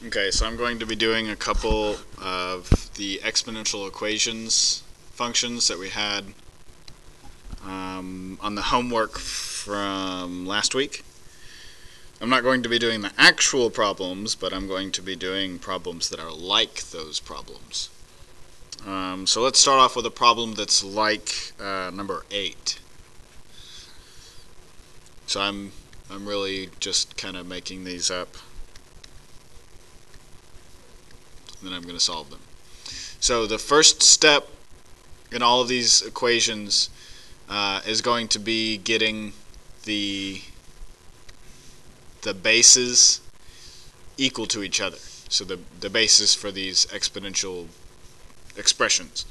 Okay, so I'm going to be doing a couple of the exponential equations functions that we had on the homework from last week. I'm not going to be doing the actual problems, but I'm going to be doing problems that are like those problems. So let's start off with a problem that's like number 8. So I'm really just kind of making these up, and then I'm going to solve them. So the first step in all of these equations is going to be getting the bases equal to each other. So the bases for these exponential expressions.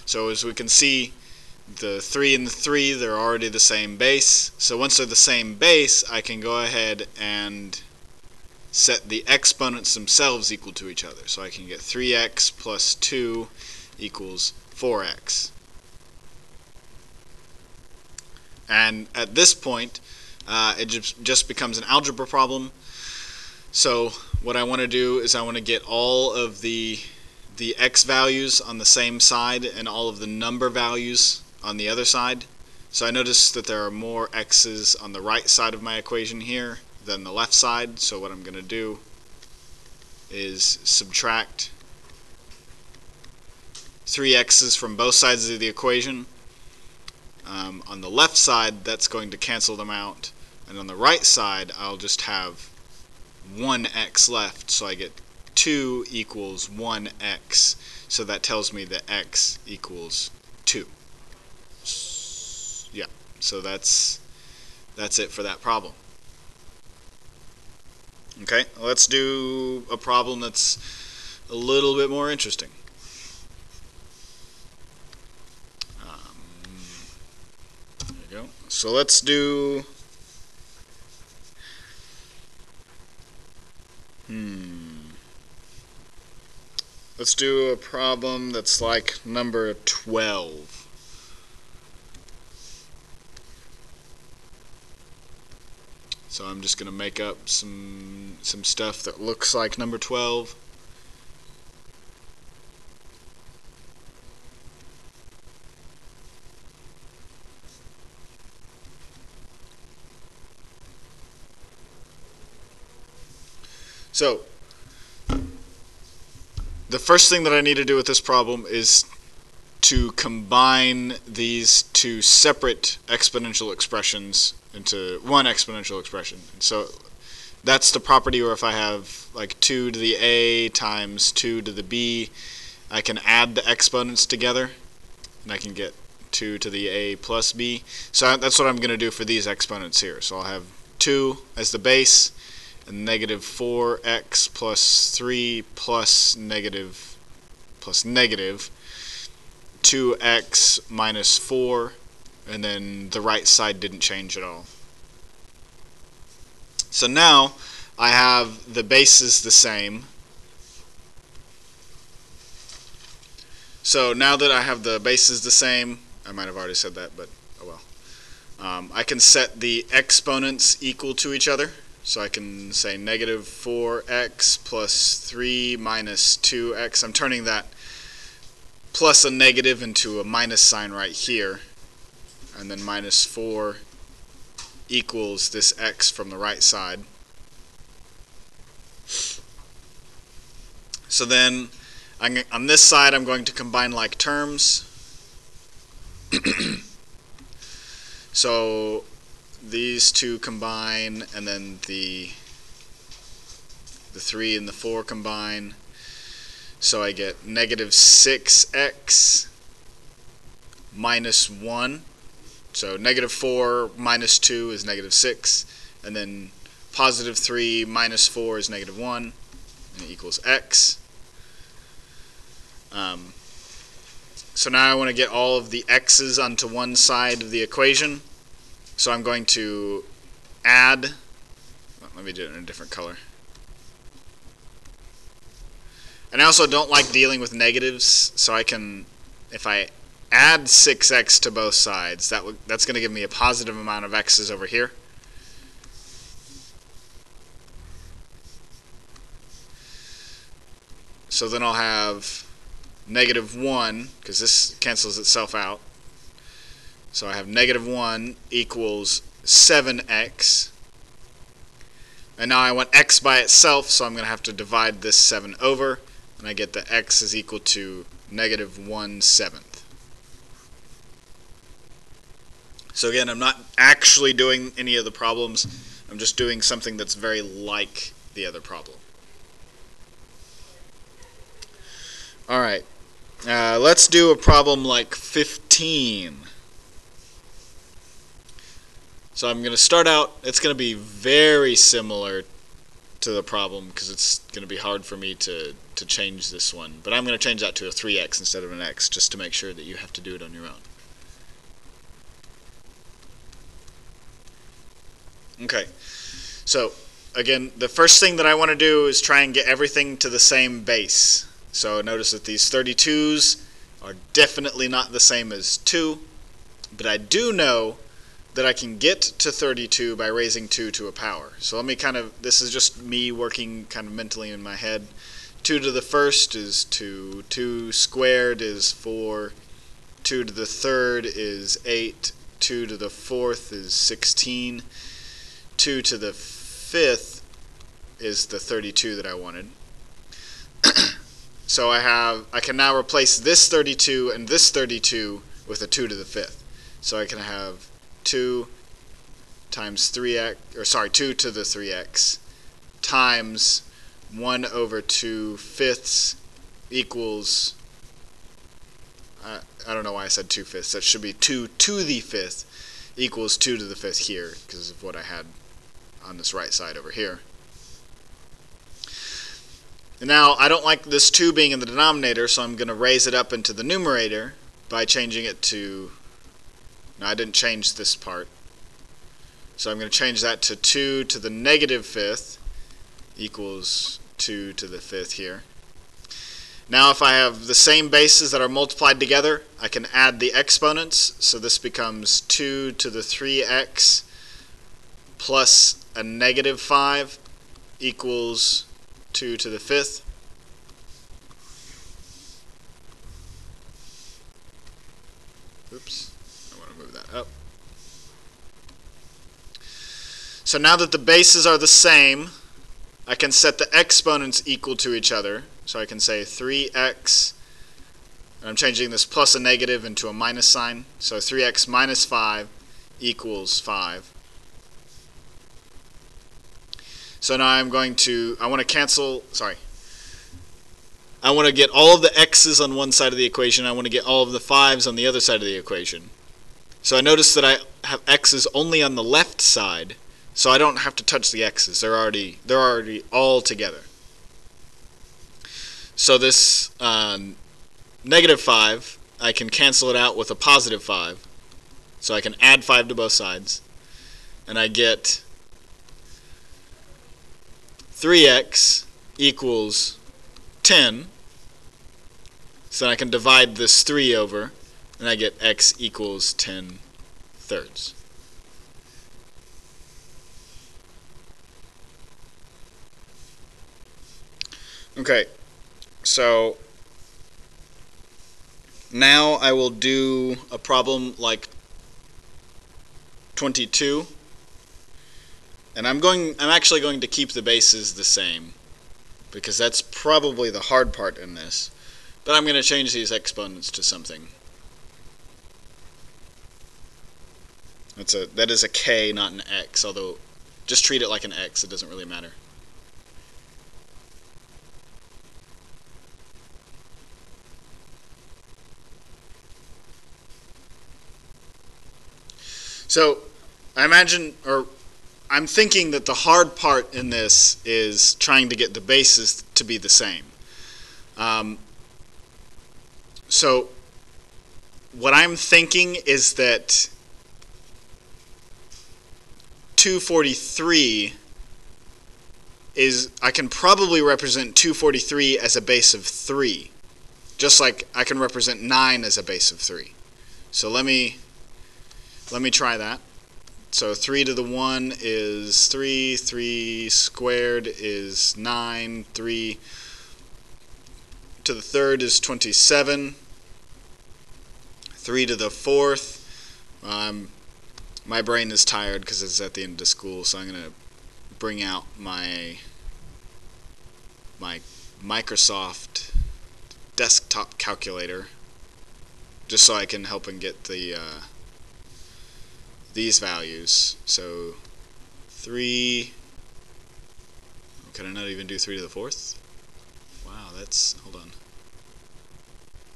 So as we can see, the 3 and the 3, they're already the same base. So once they're the same base, I can go ahead and set the exponents themselves equal to each other. So I can get 3x plus 2 equals 4x. And at this point, it just becomes an algebra problem. So what I want to do is I want to get all of the x values on the same side and all of the number values on the other side. So I notice that there are more x's on the right side of my equation here than the left side. So what I'm going to do is subtract 3 x's from both sides of the equation. On the left side, that's going to cancel them out, and on the right side, I'll just have 1x left, so I get 2 equals 1x, so that tells me that x equals 2. Yeah, so that's it for that problem. Okay, let's do a problem that's a little bit more interesting. There you go. So let's do let's do a problem that's like number 12. So I'm just going to make up some stuff that looks like number 12. So the first thing that I need to do with this problem is to combine these two separate exponential expressions into one exponential expression. And so that's the property where if I have like 2 to the a times 2 to the b, I can add the exponents together and I can get 2 to the a plus b. So that's what I'm going to do for these exponents here. So I'll have 2 as the base, and negative 4x plus 3 plus negative 2x minus 4, and then the right side didn't change at all. So now I have the bases the same. So now that I have the bases the same, I might have already said that, but oh well. I can set the exponents equal to each other. So I can say negative 4x plus 3 minus 2x. I'm turning that plus a negative into a minus sign right here. And then minus 4 equals this x from the right side. So then on this side, I'm going to combine like terms. So these two combine, and then the 3 and the 4 combine. So I get negative 6x minus 1. So negative 4 minus 2 is negative 6. And then positive 3 minus 4 is negative 1. And it equals x. So now I want to get all of the x's onto one side of the equation. So I'm going to add, let me do it in a different color. And I also don't like dealing with negatives, so I can, if I add 6x to both sides, that's going to give me a positive amount of x's over here. So then I'll have negative 1, because this cancels itself out. So I have negative 1 equals 7x. And now I want x by itself, so I'm going to have to divide this 7 over, and I get that x is equal to negative 1/7. So again, I'm not actually doing any of the problems. I'm just doing something that's very like the other problem. All right, let's do a problem like 15. So I'm going to start out, it's going to be very similar to the problem because it's going to be hard for me to change this one. But I'm going to change that to a 3x instead of an x just to make sure that you have to do it on your own. Okay, so again, the first thing that I want to do is try and get everything to the same base. So notice that these 32's are definitely not the same as 2, but I do know that I can get to 32 by raising 2 to a power. So let me this is just me working kind of mentally in my head. 2 to the first is 2, 2 squared is 4, 2 to the third is 8, 2 to the fourth is 16, 2 to the fifth is the 32 that I wanted. So I can now replace this 32 and this 32 with a 2 to the fifth. So I can have 2 times 3x, or sorry, 2 to the 3x times 1 over 2 fifths equals, I don't know why I said 2 fifths, that should be 2 to the fifth equals 2 to the fifth here because of what I had on this right side over here. And now I don't like this 2 being in the denominator, so I'm going to raise it up into the numerator by changing it to, no, I didn't change this part. So I'm going to change that to 2 to the negative fifth equals 2 to the fifth here. Now if I have the same bases that are multiplied together, I can add the exponents. So this becomes 2 to the 3x plus a negative 5 equals 2 to the fifth. Oops. Up. So now that the bases are the same, I can set the exponents equal to each other. So I can say 3x, and I'm changing this plus a negative into a minus sign. So 3x minus 5 equals 5. So now I want to cancel, I want to get all of the x's on one side of the equation. I want to get all of the 5's on the other side of the equation. So I notice that I have x's only on the left side, so I don't have to touch the x's. They're already all together. So this negative 5, I can cancel it out with a positive 5. So I can add 5 to both sides, and I get 3x equals 10. So then I can divide this 3 over, and I get x equals 10 thirds. Okay, so now I will do a problem like 22, and I'm actually going to keep the bases the same because that's probably the hard part in this. But I'm going to change these exponents to something. That is a k, not an x, although just treat it like an x, it doesn't really matter. So I'm thinking that the hard part in this is trying to get the bases to be the same. So what I'm thinking is that 243 I can probably represent 243 as a base of 3, just like I can represent 9 as a base of 3. So let me try that. So 3 to the 1 is 3, 3 squared is 9, 3 to the third is 27. 3 to the fourth. My brain is tired because it's at the end of school, so I'm going to bring out my Microsoft desktop calculator just so I can help and get these values. So 3, can I not even do 3 to the fourth? Wow, that's, hold on.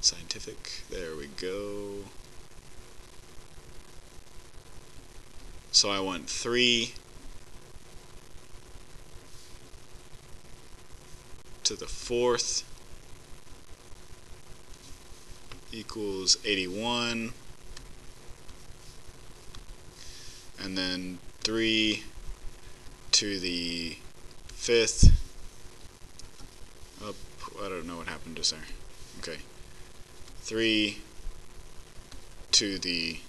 Scientific, there we go. So I want 3 to the fourth equals 81, and then 3 to the fifth, oh, I don't know what happened just there. Okay, 3 to the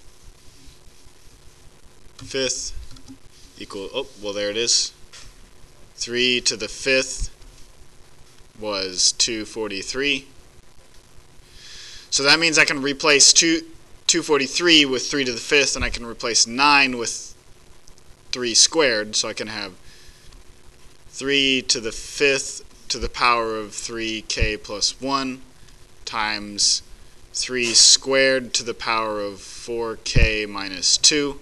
fifth equal, oh, well, there it is. 3 to the fifth was 243. So that means I can replace 243 with 3 to the fifth, and I can replace 9 with 3 squared, so I can have 3 to the fifth to the power of 3k plus 1 times 3 squared to the power of 4k minus 2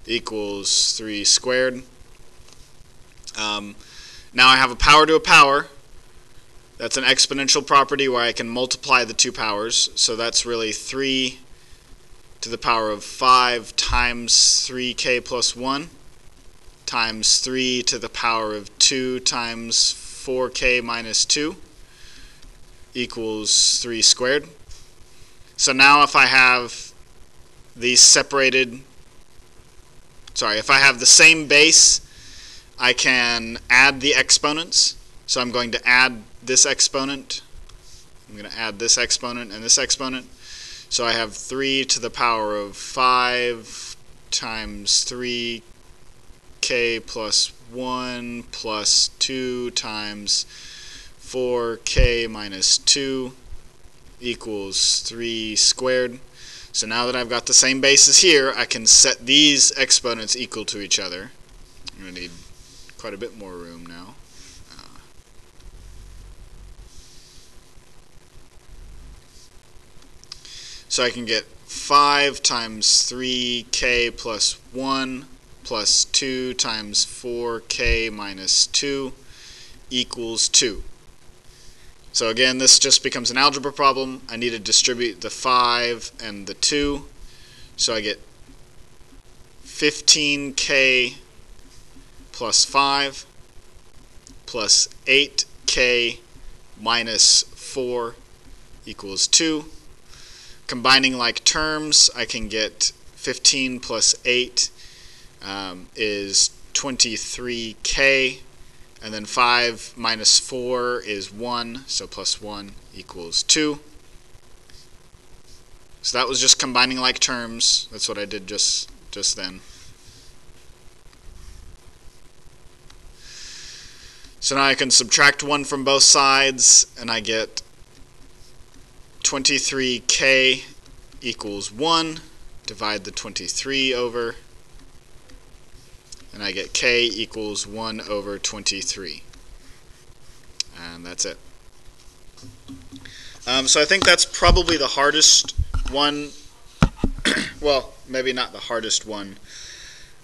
equals 3 squared. Now I have a power to a power. That's an exponential property where I can multiply the two powers. So that's really 3 to the power of 5 times 3k plus 1 times 3 to the power of 2 times 4k minus 2 equals 3 squared. So now if I have these separated, if I have the same base, I can add the exponents. So I'm going to add this exponent. I'm going to add this exponent and this exponent. So I have 3 to the power of 5 times 3k plus 1 plus 2 times 4k minus 2 equals 3 squared. So now that I've got the same bases here, I can set these exponents equal to each other. I'm going to need quite a bit more room now. So I can get 5 times 3k plus 1 plus 2 times 4k minus 2 equals 2. So again, this just becomes an algebra problem. I need to distribute the 5 and the 2. So I get 15k plus 5 plus 8k minus 4 equals 2. Combining like terms, I can get 15 plus 8 is 23k, and then 5 minus 4 is 1, so plus 1 equals 2. So that was just combining like terms. That's what I did just then. So now I can subtract 1 from both sides, and I get 23k equals 1. Divide the 23 over, and I get k equals 1 over 23. And that's it. So I think that's probably the hardest one. Well, maybe not the hardest one,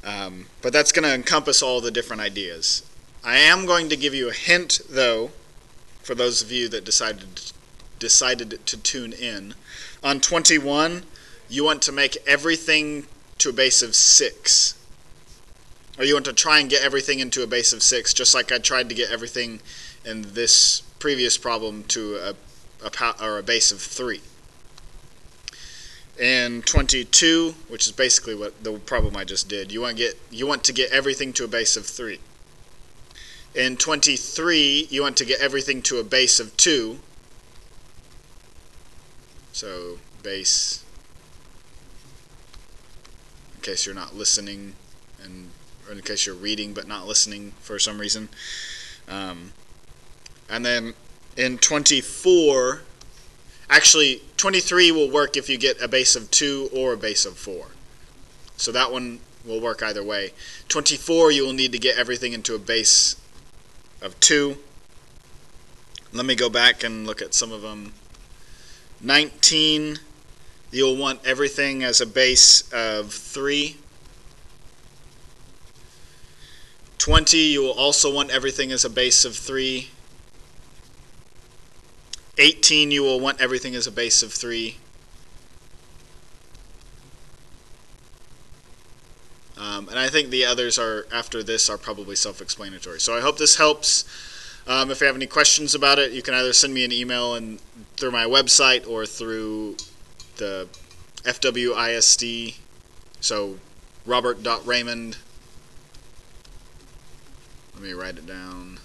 but that's going to encompass all the different ideas. I am going to give you a hint, though, for those of you that decided to tune in. On 21, you want to make everything to a base of 6. Or you want to try and get everything into a base of 6, just like I tried to get everything in this previous problem to a base of 3. In 22, which is basically what the problem I just did, you want to get everything to a base of 3. In 23, you want to get everything to a base of 2. So base, in case you're not listening, or in case you're reading but not listening for some reason. And then in 24, actually 23 will work if you get a base of 2 or a base of 4. So that one will work either way. 24, you will need to get everything into a base of 2. Let me go back and look at some of them. 19, you'll want everything as a base of 3. 20, you will also want everything as a base of 3. 18, you will want everything as a base of 3. And I think the others are after this are probably self-explanatory. So I hope this helps. If you have any questions about it, you can either send me an email and through my website or through the FWISD. So Robert.Raymond. Let me write it down.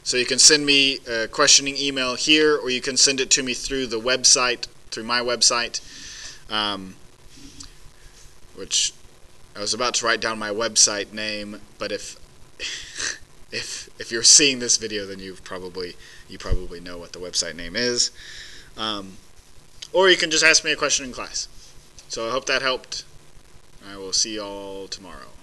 So you can send me a questioning email here, or you can send it to me through the website, through my website, which I was about to write down my website name, but if you're seeing this video, then you probably know what the website name is. Or you can just ask me a question in class. So I hope that helped. I will see y'all tomorrow.